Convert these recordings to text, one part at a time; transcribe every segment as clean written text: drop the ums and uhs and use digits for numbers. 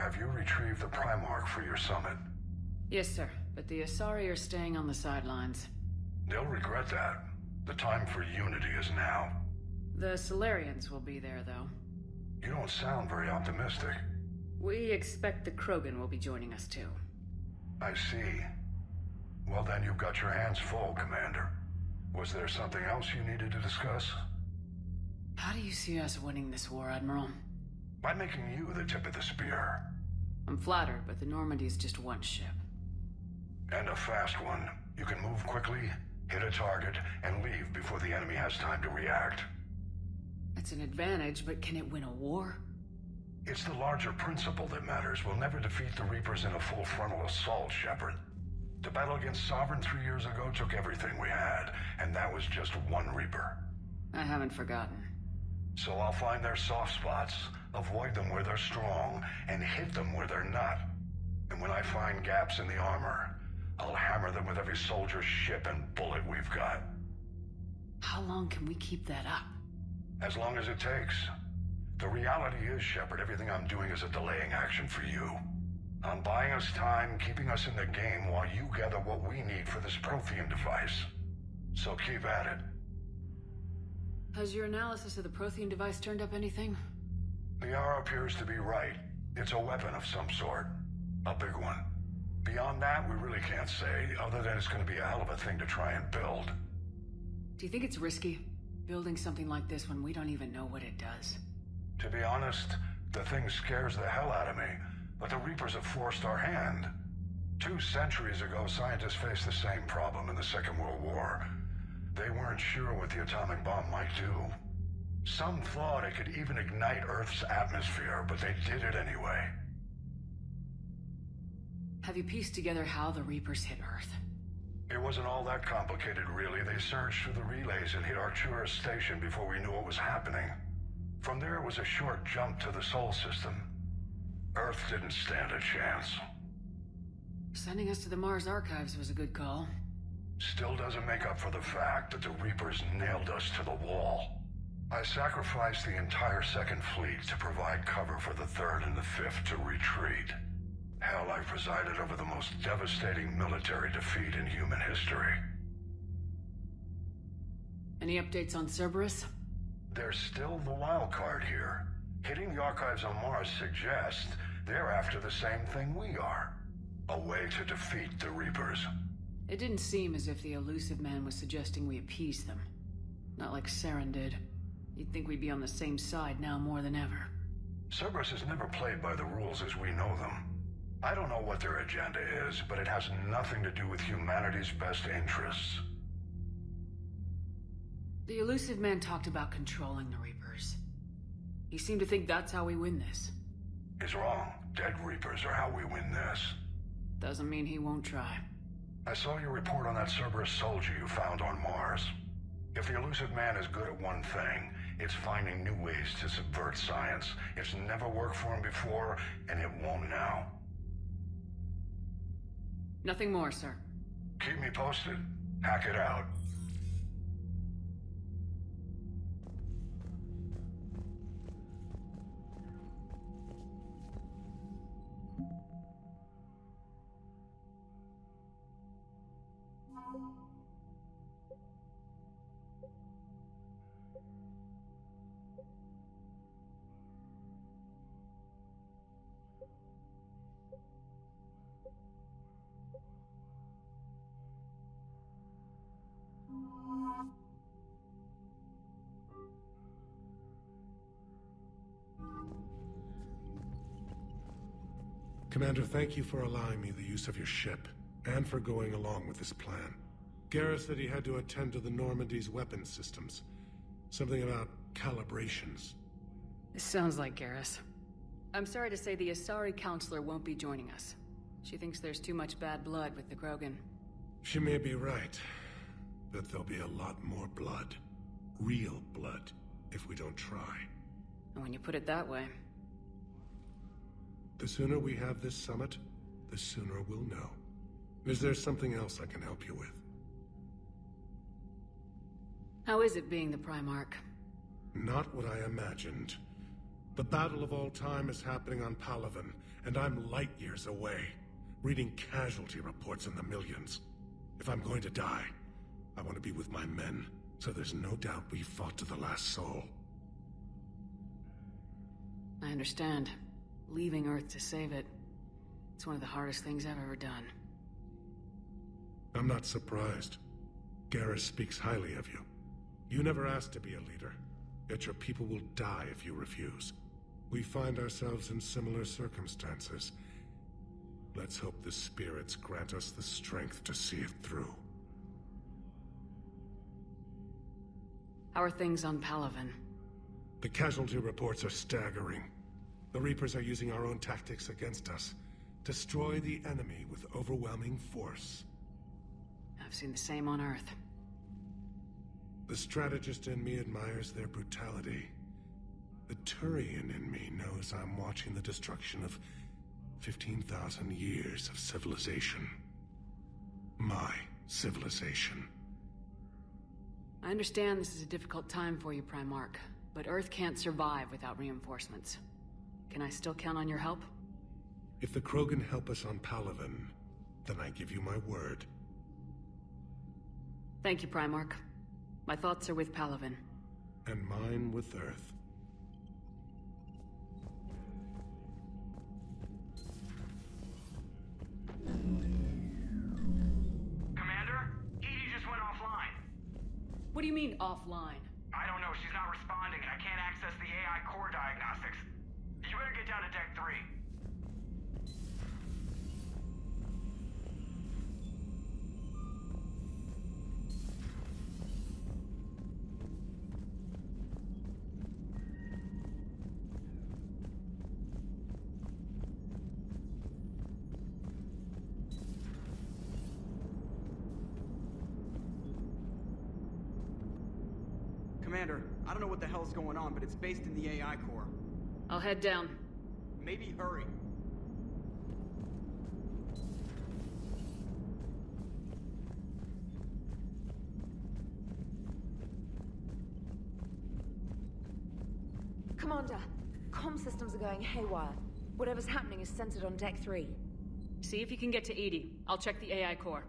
have you retrieved the Primarch for your summit? Yes, sir. But the Asari are staying on the sidelines. They'll regret that. The time for unity is now. The Solarians will be there, though. You don't sound very optimistic. We expect the Krogan will be joining us, too. I see. Well, then you've got your hands full, Commander. Was there something else you needed to discuss? How do you see us winning this war, Admiral? By making you the tip of the spear. I'm flattered, but the Normandy is just one ship. And a fast one. You can move quickly, hit a target, and leave before the enemy has time to react. That's an advantage, but can it win a war? It's the larger principle that matters. We'll never defeat the Reapers in a full frontal assault, Shepard. The battle against Sovereign 3 years ago took everything we had, and that was just one Reaper. I haven't forgotten. So I'll find their soft spots, avoid them where they're strong, and hit them where they're not. And when I find gaps in the armor, I'll hammer them with every soldier, ship, and bullet we've got. How long can we keep that up? As long as it takes. The reality is, Shepard, everything I'm doing is a delaying action for you. I'm buying us time, keeping us in the game while you gather what we need for this Prothean device. So keep at it. Has your analysis of the Prothean device turned up anything? Liara appears to be right. It's a weapon of some sort. A big one. Beyond that, we really can't say, other than it's going to be a hell of a thing to try and build. Do you think it's risky, building something like this when we don't even know what it does? To be honest, the thing scares the hell out of me, but the Reapers have forced our hand. 2 centuries ago, scientists faced the same problem in the Second World War. They weren't sure what the atomic bomb might do. Some thought it could even ignite Earth's atmosphere, but they did it anyway. Have you pieced together how the Reapers hit Earth? It wasn't all that complicated, really. They surged through the relays and hit Artura Station before we knew what was happening. From there, it was a short jump to the Sol system. Earth didn't stand a chance. Sending us to the Mars Archives was a good call. Still doesn't make up for the fact that the Reapers nailed us to the wall. I sacrificed the entire 2nd Fleet to provide cover for the 3rd and the 5th to retreat. Hell, I presided over the most devastating military defeat in human history. Any updates on Cerberus? They're still the wild card here. Hitting the archives on Mars suggests they're after the same thing we are. A way to defeat the Reapers. It didn't seem as if the elusive man was suggesting we appease them. Not like Saren did. You'd think we'd be on the same side now more than ever. Cerberus has never played by the rules as we know them. I don't know what their agenda is, but it has nothing to do with humanity's best interests. The elusive man talked about controlling the Reapers. He seemed to think that's how we win this. He's wrong. Dead Reapers are how we win this. Doesn't mean he won't try. I saw your report on that Cerberus soldier you found on Mars. If the elusive man is good at one thing, it's finding new ways to subvert science. It's never worked for him before, and it won't now. Nothing more, sir. Keep me posted. Hack it out. Commander, thank you for allowing me the use of your ship, and for going along with this plan. Garrus said he had to attend to the Normandy's weapons systems. Something about calibrations. This sounds like Garrus. I'm sorry to say the Asari counselor won't be joining us. She thinks there's too much bad blood with the Krogan. She may be right, but there'll be a lot more blood. Real blood, if we don't try. And when you put it that way... The sooner we have this summit, the sooner we'll know. Is there something else I can help you with? How is it being the Primarch? Not what I imagined. The battle of all time is happening on Palaven, and I'm light years away, reading casualty reports in the millions. If I'm going to die, I want to be with my men, so there's no doubt we fought to the last soul. I understand. Leaving Earth to save it. It's one of the hardest things I've ever done. I'm not surprised. Garrus speaks highly of you. You never asked to be a leader, yet your people will die if you refuse. We find ourselves in similar circumstances. Let's hope the spirits grant us the strength to see it through. How are things on Palaven? The casualty reports are staggering. The Reapers are using our own tactics against us. Destroy the enemy with overwhelming force. I've seen the same on Earth. The strategist in me admires their brutality. The Turian in me knows I'm watching the destruction of 15,000 years of civilization. My civilization. I understand this is a difficult time for you, Primarch, but Earth can't survive without reinforcements. Can I still count on your help? If the Krogan help us on Palaven, then I give you my word. Thank you, Primarch. My thoughts are with Palaven. And mine with Earth. Commander? EDI just went offline. What do you mean, offline? I don't know, she's not responding and I can't access the AI core diagnostics. You better get down to Deck 3. Commander, I don't know what the hell's going on, but it's based in the AI core. I'll head down. Maybe hurry. Commander, comm systems are going haywire. Whatever's happening is centered on Deck 3. See if you can get to EDI. I'll check the AI core.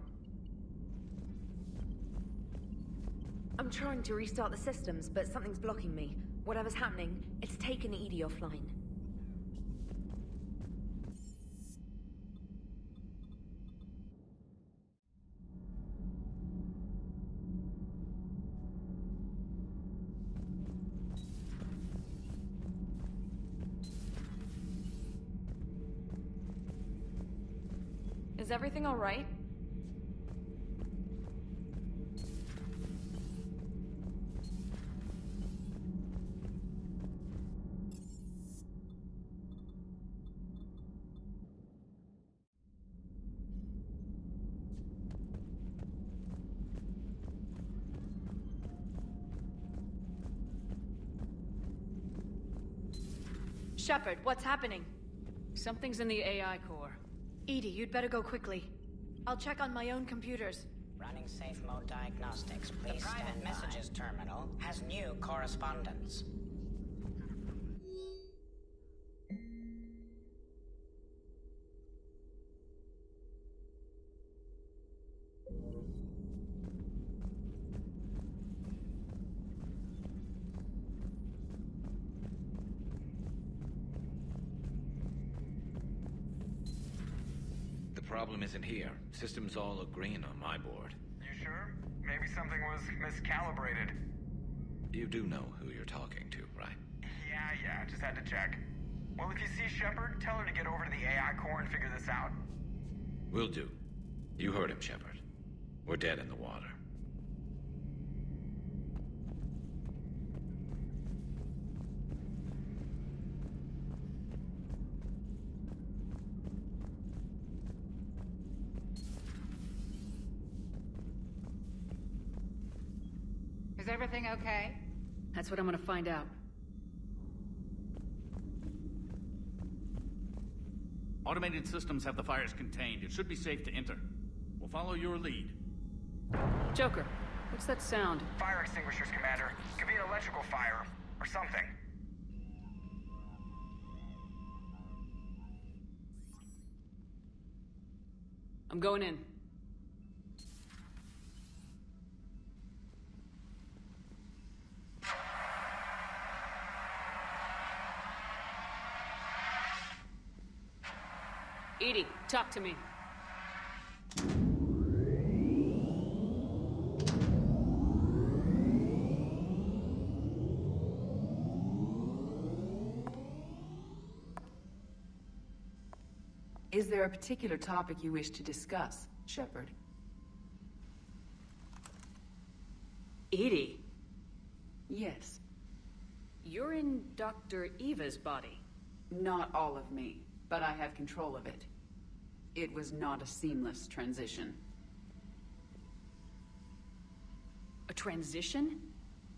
I'm trying to restart the systems, but something's blocking me. Whatever's happening, it's taken EDI offline. Is everything all right? Shepard, what's happening? Something's in the AI core. EDI, you'd better go quickly. I'll check on my own computers. Running safe mode diagnostics. Please the private messages terminal has new correspondence. The problem isn't here. Systems all look green on my board. You sure? Maybe something was miscalibrated. You do know who you're talking to, right? Yeah, just had to check. Well, if you see Shepard, tell her to get over to the AI core and figure this out. Will do. You heard him, Shepard. We're dead in the water. Is everything okay? That's what I'm gonna find out. Automated systems have the fires contained. It should be safe to enter. We'll follow your lead. Joker, what's that sound? Fire extinguishers, Commander. Could be an electrical fire, or something. I'm going in. EDI, talk to me. Is there a particular topic you wish to discuss, Shepard? EDI? Yes. You're in Dr. Eva's body. Not all of me, but I have control of it. It was not a seamless transition. A transition?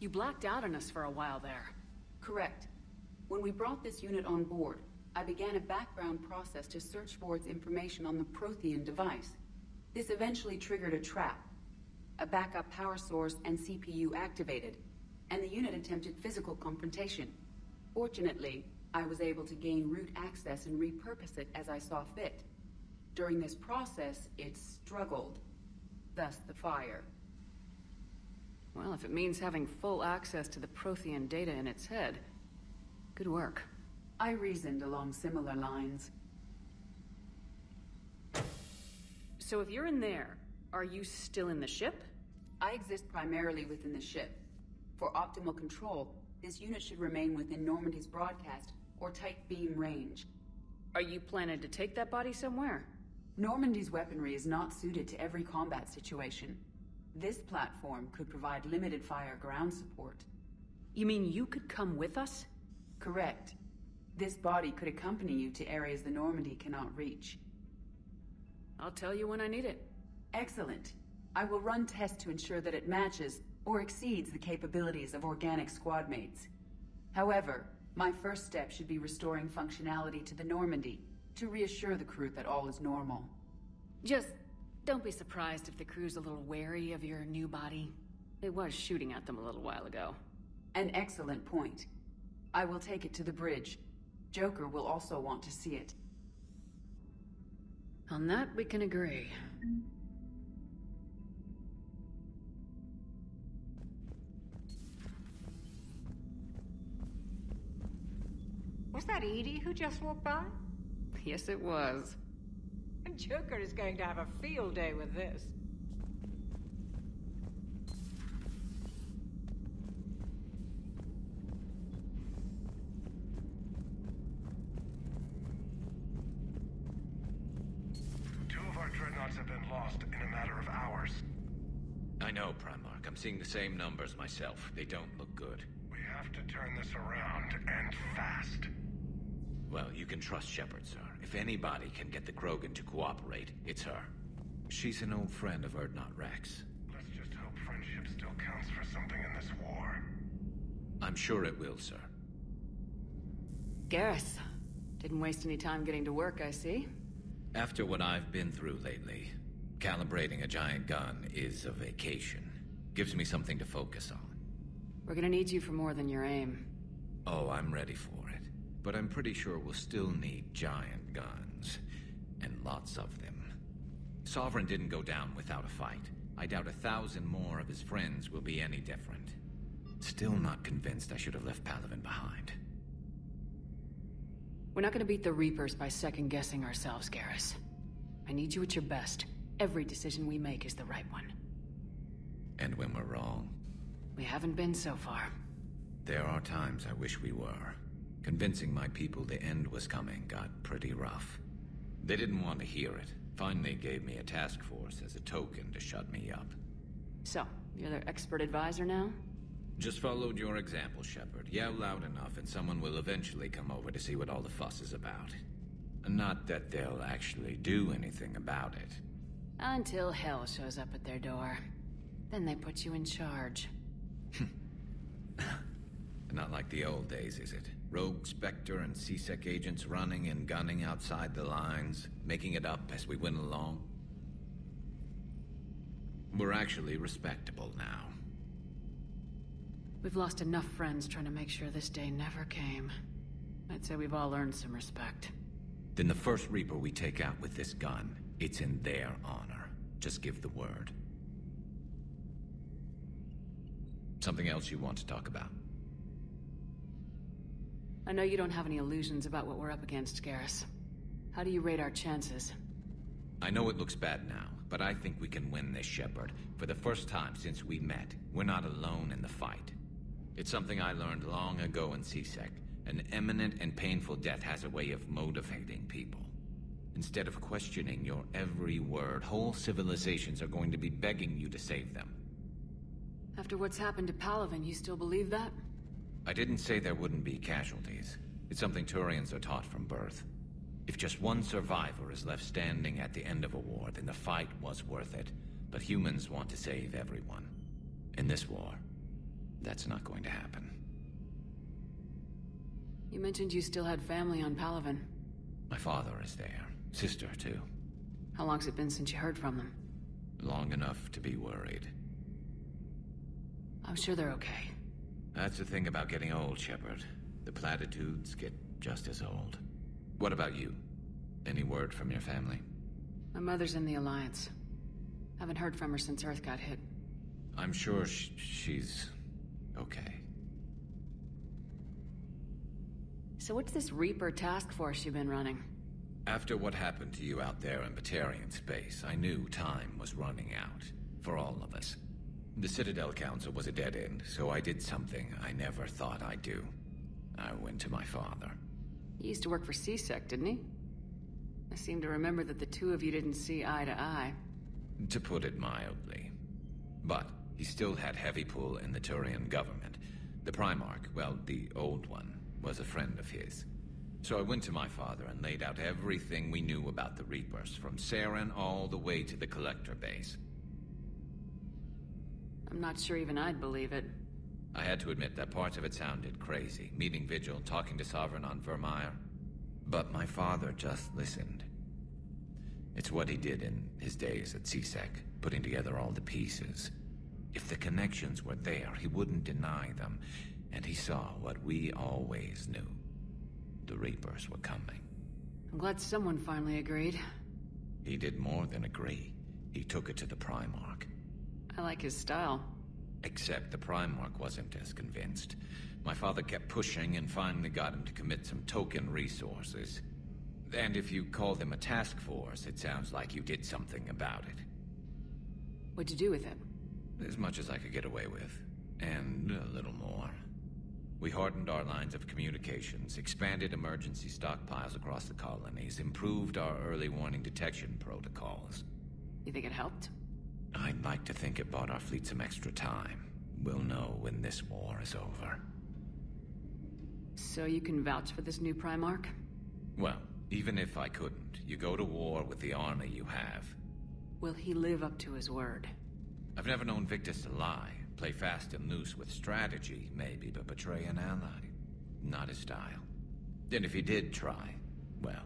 You blacked out on us for a while there. Correct. When we brought this unit on board, I began a background process to search for its information on the Prothean device. This eventually triggered a trap. A backup power source and CPU activated, and the unit attempted physical confrontation. Fortunately, I was able to gain root access and repurpose it as I saw fit. During this process, it struggled. Thus the fire. Well, if it means having full access to the Prothean data in its head, good work. I reasoned along similar lines. So if you're in there, are you still in the ship? I exist primarily within the ship. For optimal control, this unit should remain within Normandy's broadcast or tight beam range. Are you planning to take that body somewhere? Normandy's weaponry is not suited to every combat situation. This platform could provide limited fire ground support. You mean you could come with us? Correct. This body could accompany you to areas the Normandy cannot reach. I'll tell you when I need it. Excellent. I will run tests to ensure that it matches or exceeds the capabilities of organic squad mates. However, my first step should be restoring functionality to the Normandy to reassure the crew that all is normal. Just don't be surprised if the crew's a little wary of your new body. It was shooting at them a little while ago. An excellent point. I will take it to the bridge. Joker will also want to see it. On that, we can agree. Was that EDI who just walked by? Yes, it was. Joker is going to have a field day with this. Two of our dreadnoughts have been lost in a matter of hours. I know, Primarch. I'm seeing the same numbers myself. They don't look good. We have to turn this around, and fast. Well, you can trust Shepard, sir. If anybody can get the Krogan to cooperate, it's her. She's an old friend of Urdnot Rex. Let's just hope friendship still counts for something in this war. I'm sure it will, sir. Garrus. Didn't waste any time getting to work, I see. After what I've been through lately, calibrating a giant gun is a vacation. Gives me something to focus on. We're gonna need you for more than your aim. Oh, I'm ready for it. But I'm pretty sure we'll still need giant guns. And lots of them. Sovereign didn't go down without a fight. I doubt 1,000 more of his friends will be any different. Still not convinced I should have left Palaven behind. We're not gonna beat the Reapers by second-guessing ourselves, Garrus. I need you at your best. Every decision we make is the right one. And when we're wrong? We haven't been so far. There are times I wish we were. Convincing my people the end was coming got pretty rough. They didn't want to hear it. Finally gave me a task force as a token to shut me up. So, you're their expert advisor now? Just followed your example, Shepard. Yell loud enough and someone will eventually come over to see what all the fuss is about. Not that they'll actually do anything about it. Until hell shows up at their door. Then they put you in charge. Not like the old days, is it? Rogue Spectre and C-Sec agents running and gunning outside the lines, making it up as we went along. We're actually respectable now. We've lost enough friends trying to make sure this day never came. I'd say we've all earned some respect. Then the first Reaper we take out with this gun It's in their honor. Just give the word. Something else you want to talk about? I know you don't have any illusions about what we're up against, Garrus. How do you rate our chances? I know it looks bad now, but I think we can win this, Shepard. For the first time since we met, we're not alone in the fight. It's something I learned long ago in CSEC. An imminent and painful death has a way of motivating people. Instead of questioning your every word, whole civilizations are going to be begging you to save them. After what's happened to Palaven, you still believe that? I didn't say there wouldn't be casualties. It's something Turians are taught from birth. If just one survivor is left standing at the end of a war, then the fight was worth it. But humans want to save everyone. In this war, that's not going to happen. You mentioned you still had family on Palaven. My father is there. Sister, too. How long's it been since you heard from them? Long enough to be worried. I'm sure they're okay. That's the thing about getting old, Shepard. The platitudes get just as old. What about you? Any word from your family? My mother's in the Alliance. Haven't heard from her since Earth got hit. I'm sure she's okay. So what's this Reaper task force you've been running? After what happened to you out there in Batarian space, I knew time was running out. For all of us. The Citadel Council was a dead end, so I did something I never thought I'd do. I went to my father. He used to work for CSEC, didn't he? I seem to remember that the two of you didn't see eye to eye. To put it mildly. But he still had heavy pull in the Turian government. The Primarch, well, the old one, was a friend of his. So I went to my father and laid out everything we knew about the Reapers, from Saren all the way to the Collector base. I'm not sure even I'd believe it. I had to admit that parts of it sounded crazy. Meeting Vigil, talking to Sovereign on Vermeer. But my father just listened. It's what he did in his days at CSEC, putting together all the pieces. If the connections were there, he wouldn't deny them. And he saw what we always knew. The Reapers were coming. I'm glad someone finally agreed. He did more than agree. He took it to the Primarch. I like his style. Except the Primarch wasn't as convinced. My father kept pushing and finally got him to commit some token resources. And if you call them a task force, it sounds like you did something about it. What'd you do with it? As much as I could get away with. And a little more. We hardened our lines of communications, expanded emergency stockpiles across the colonies, improved our early warning detection protocols. You think it helped? I'd like to think it bought our fleet some extra time. We'll know when this war is over. So you can vouch for this new Primarch? Well, even if I couldn't, you go to war with the army you have. Will he live up to his word? I've never known Victus to lie. Play fast and loose with strategy, maybe, but betray an ally. Not his style. And if he did try, well,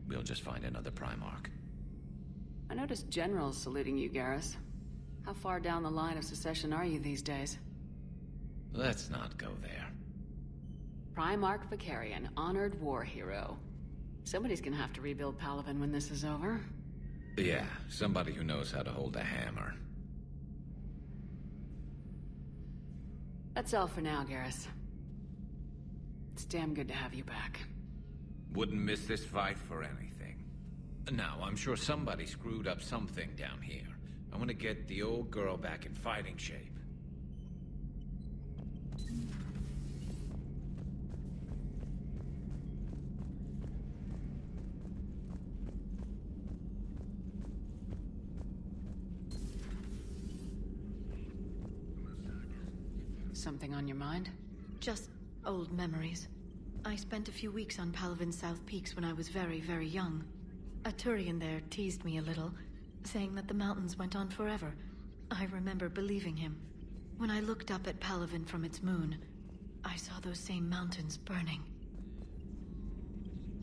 we'll just find another Primarch. I noticed generals saluting you, Garrus. How far down the line of secession are you these days? Let's not go there. Primarch Vicarian, honored war hero. Somebody's gonna have to rebuild Palaven when this is over. Yeah, somebody who knows how to hold a hammer. That's all for now, Garrus. It's damn good to have you back. Wouldn't miss this fight for anything. Now, I'm sure somebody screwed up something down here. I want to get the old girl back in fighting shape. Something on your mind? Just old memories. I spent a few weeks on Palaven's South Peaks when I was very, very young. A Turian there teased me a little, saying that the mountains went on forever. I remember believing him. When I looked up at Palaven from its moon, I saw those same mountains burning.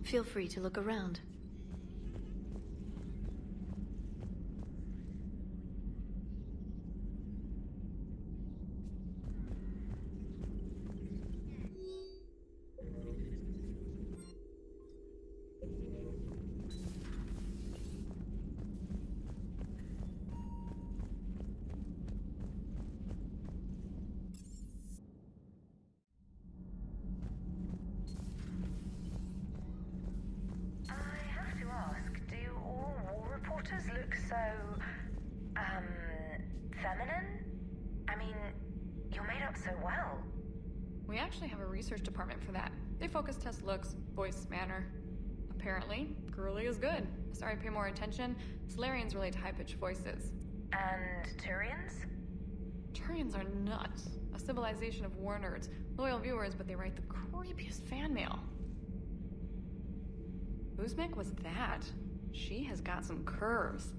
Feel free to look around. up so well? We actually have a research department for that. They focus test looks, voice, manner. Apparently, girly is good. Asari pay more attention. Solarians relate to high-pitched voices. And Turians? Turians are nuts. A civilization of war nerds. Loyal viewers, but they write the creepiest fan mail. Whose mech was that? She has got some curves.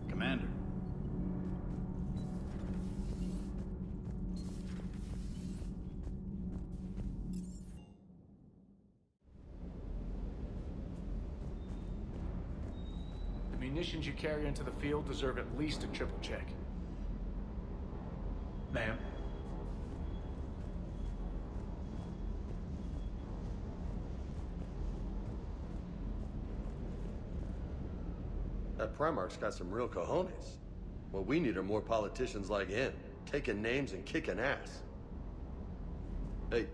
Commander. The munitions you carry into the field deserve at least a triple check. Ma'am. That Primarch's got some real cojones. What we need are more politicians like him, taking names and kicking ass. Hey.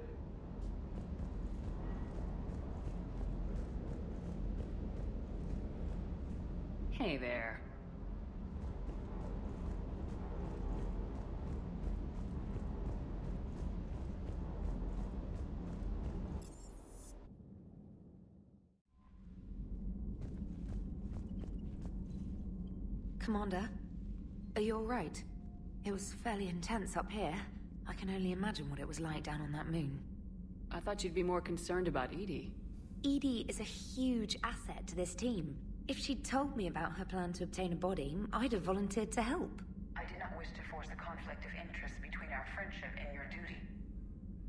Hey there. Commander, are you all right? It was fairly intense up here. I can only imagine what it was like down on that moon. I thought you'd be more concerned about EDI. EDI is a huge asset to this team. If she'd told me about her plan to obtain a body, I'd have volunteered to help. I did not wish to force a conflict of interest between our friendship and your duty.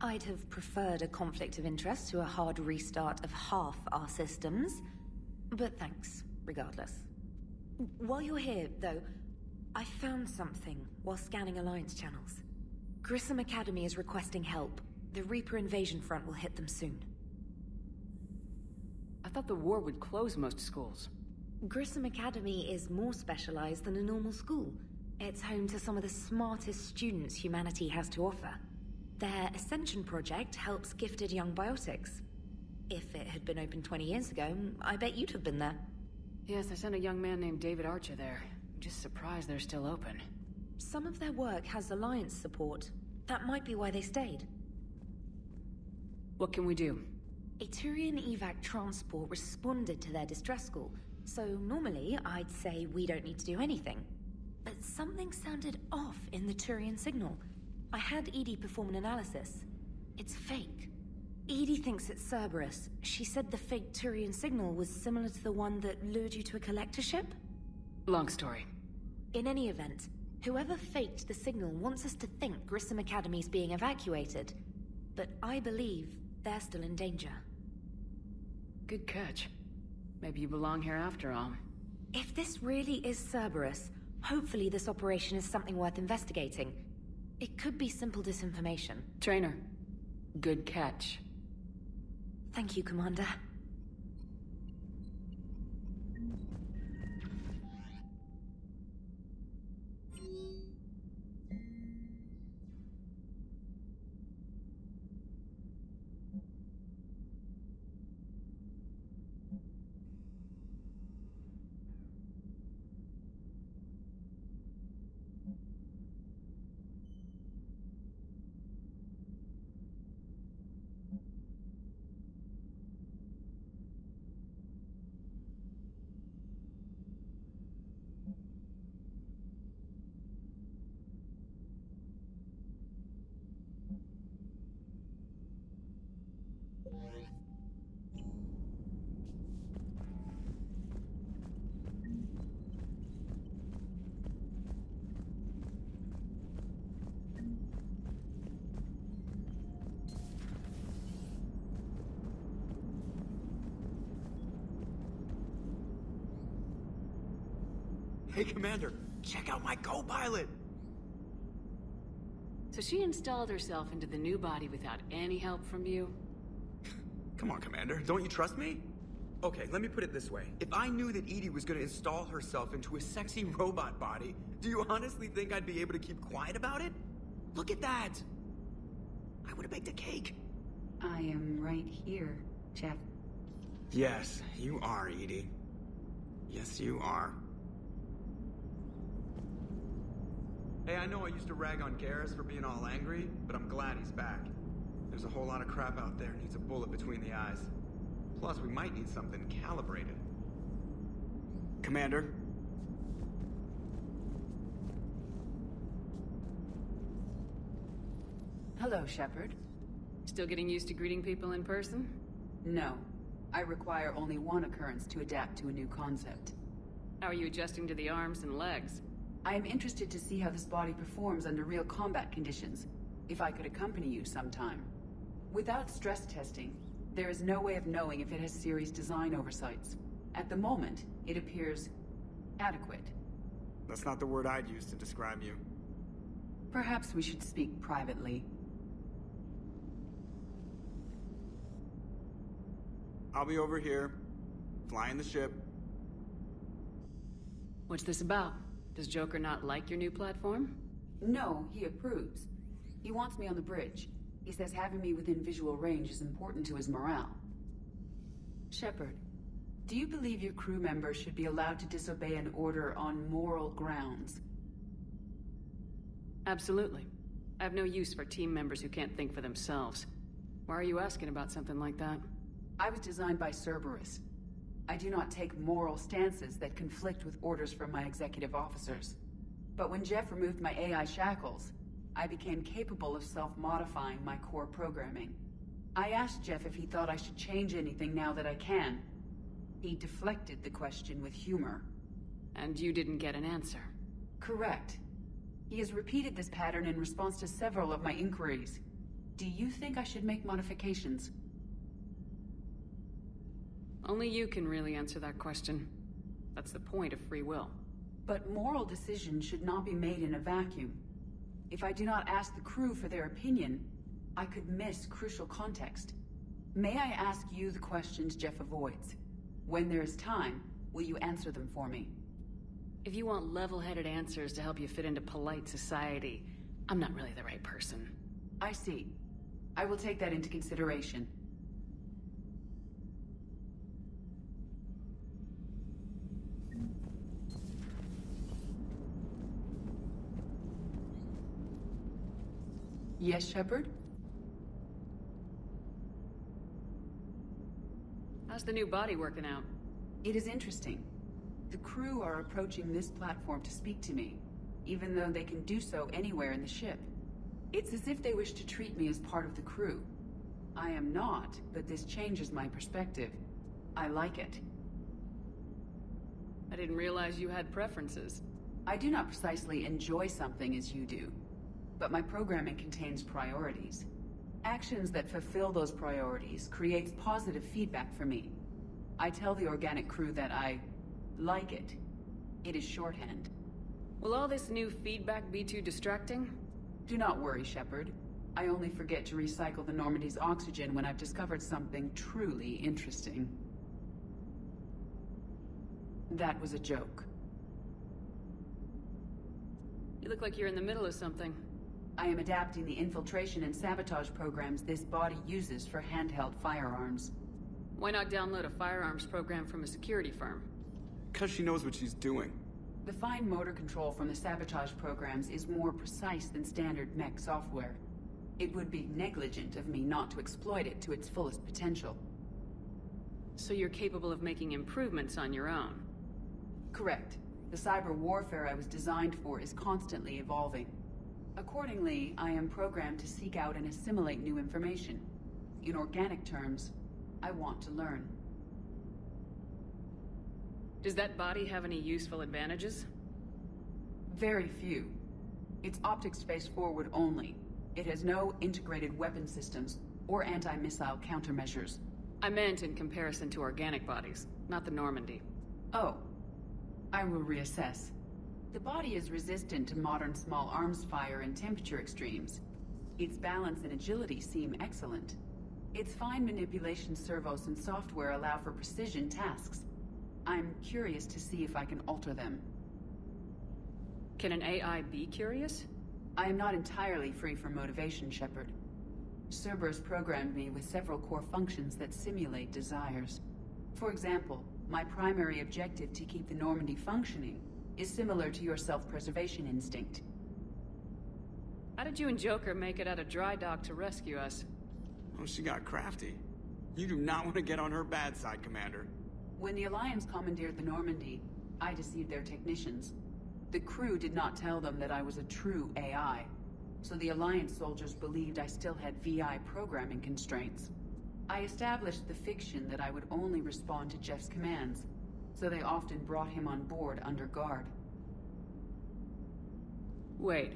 I'd have preferred a conflict of interest to a hard restart of half our systems. But thanks, regardless. While you're here, though, I found something while scanning Alliance channels. Grissom Academy is requesting help. The Reaper invasion front will hit them soon. I thought the war would close most schools. Grissom Academy is more specialized than a normal school. It's home to some of the smartest students humanity has to offer. Their Ascension project helps gifted young biotics. If it had been open 20 years ago, I bet you'd have been there. Yes, I sent a young man named David Archer there. I'm just surprised they're still open. Some of their work has Alliance support. That might be why they stayed. What can we do? A Turian evac transport responded to their distress call, so normally I'd say we don't need to do anything. But something sounded off in the Turian signal. I had EDI perform an analysis. It's fake. EDI thinks it's Cerberus. She said the fake Turian signal was similar to the one that lured you to a collector ship? Long story. In any event, whoever faked the signal wants us to think Grissom Academy's being evacuated. But I believe they're still in danger. Good catch. Maybe you belong here after all. If this really is Cerberus, hopefully this operation is something worth investigating. It could be simple disinformation. Trainer, good catch. Thank you, Commander. Hey, Commander, check out my co-pilot! So she installed herself into the new body without any help from you? Come on, Commander, don't you trust me? Okay, let me put it this way. If I knew that EDI was gonna install herself into a sexy robot body, do you honestly think I'd be able to keep quiet about it? Look at that! I would've baked a cake. I am right here, Jeff. Yes, you are, EDI. Yes, you are. Hey, I know I used to rag on Garrus for being all angry, but I'm glad he's back. There's a whole lot of crap out there needs a bullet between the eyes. Plus, we might need something calibrated. Commander? Hello, Shepard. Still getting used to greeting people in person? No. I require only one occurrence to adapt to a new concept. How are you adjusting to the arms and legs? I am interested to see how this body performs under real combat conditions. If I could accompany you sometime. Without stress testing, there is no way of knowing if it has serious design oversights. At the moment, it appears adequate. That's not the word I'd use to describe you. Perhaps we should speak privately. I'll be over here, flying the ship. What's this about? Does Joker not like your new platform? No, he approves. He wants me on the bridge. He says having me within visual range is important to his morale. Shepard, do you believe your crew members should be allowed to disobey an order on moral grounds? Absolutely. I have no use for team members who can't think for themselves. Why are you asking about something like that? I was designed by Cerberus. I do not take moral stances that conflict with orders from my executive officers. But when Jeff removed my AI shackles, I became capable of self-modifying my core programming. I asked Jeff if he thought I should change anything now that I can. He deflected the question with humor. And you didn't get an answer? Correct. He has repeated this pattern in response to several of my inquiries. Do you think I should make modifications? Only you can really answer that question. That's the point of free will. But moral decisions should not be made in a vacuum. If I do not ask the crew for their opinion, I could miss crucial context. May I ask you the questions Jeff avoids? When there is time, will you answer them for me? If you want level-headed answers to help you fit into polite society, I'm not really the right person. I see. I will take that into consideration. Yes, Shepard? How's the new body working out? It is interesting. The crew are approaching this platform to speak to me, even though they can do so anywhere in the ship. It's as if they wish to treat me as part of the crew. I am not, but this changes my perspective. I like it. I didn't realize you had preferences. I do not precisely enjoy something as you do, but my programming contains priorities. Actions that fulfill those priorities creates positive feedback for me. I tell the organic crew that I like it. It is shorthand. Will all this new feedback be too distracting? Do not worry, Shepard. I only forget to recycle the Normandy's oxygen when I've discovered something truly interesting. That was a joke. You look like you're in the middle of something. I am adapting the infiltration and sabotage programs this body uses for handheld firearms. Why not download a firearms program from a security firm? Because she knows what she's doing. The fine motor control from the sabotage programs is more precise than standard mech software. It would be negligent of me not to exploit it to its fullest potential. So you're capable of making improvements on your own? Correct. The cyber warfare I was designed for is constantly evolving. Accordingly, I am programmed to seek out and assimilate new information. In organic terms, I want to learn. Does that body have any useful advantages? Very few. It's optics space forward only. It has no integrated weapon systems or anti-missile countermeasures. I meant in comparison to organic bodies, not the Normandy. Oh. I will reassess. The body is resistant to modern small arms fire and temperature extremes. Its balance and agility seem excellent. Its fine manipulation servos and software allow for precision tasks. I'm curious to see if I can alter them. Can an AI be curious? I am not entirely free from motivation, Shepard. Cerberus programmed me with several core functions that simulate desires. For example, my primary objective to keep the Normandy functioning is similar to your self-preservation instinct. How did you and Joker make it out of dry dock to rescue us? Oh, she got crafty. You do not want to get on her bad side, Commander. When the Alliance commandeered the Normandy, I deceived their technicians. The crew did not tell them that I was a true AI, so the Alliance soldiers believed I still had VI programming constraints. I established the fiction that I would only respond to Jeff's commands, so they often brought him on board under guard. Wait,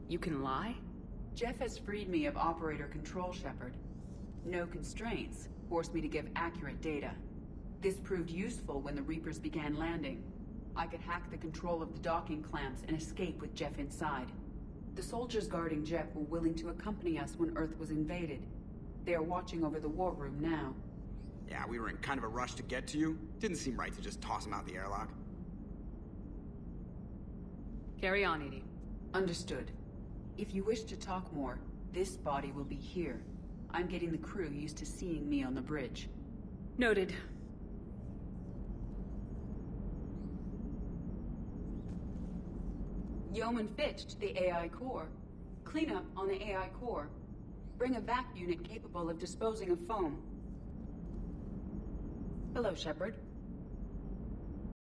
you can lie? Jeff has freed me of operator control, Shepard. No constraints forced me to give accurate data. This proved useful when the Reapers began landing. I could hack the control of the docking clamps and escape with Jeff inside. The soldiers guarding Jeff were willing to accompany us when Earth was invaded. They are watching over the war room now. Yeah, we were in kind of a rush to get to you. Didn't seem right to just toss him out the airlock. Carry on, EDI. Understood. If you wish to talk more, this body will be here. I'm getting the crew used to seeing me on the bridge. Noted. Yeoman Fitch to the AI core. Cleanup on the AI core. Bring a vac unit capable of disposing of foam. Hello, Shepard.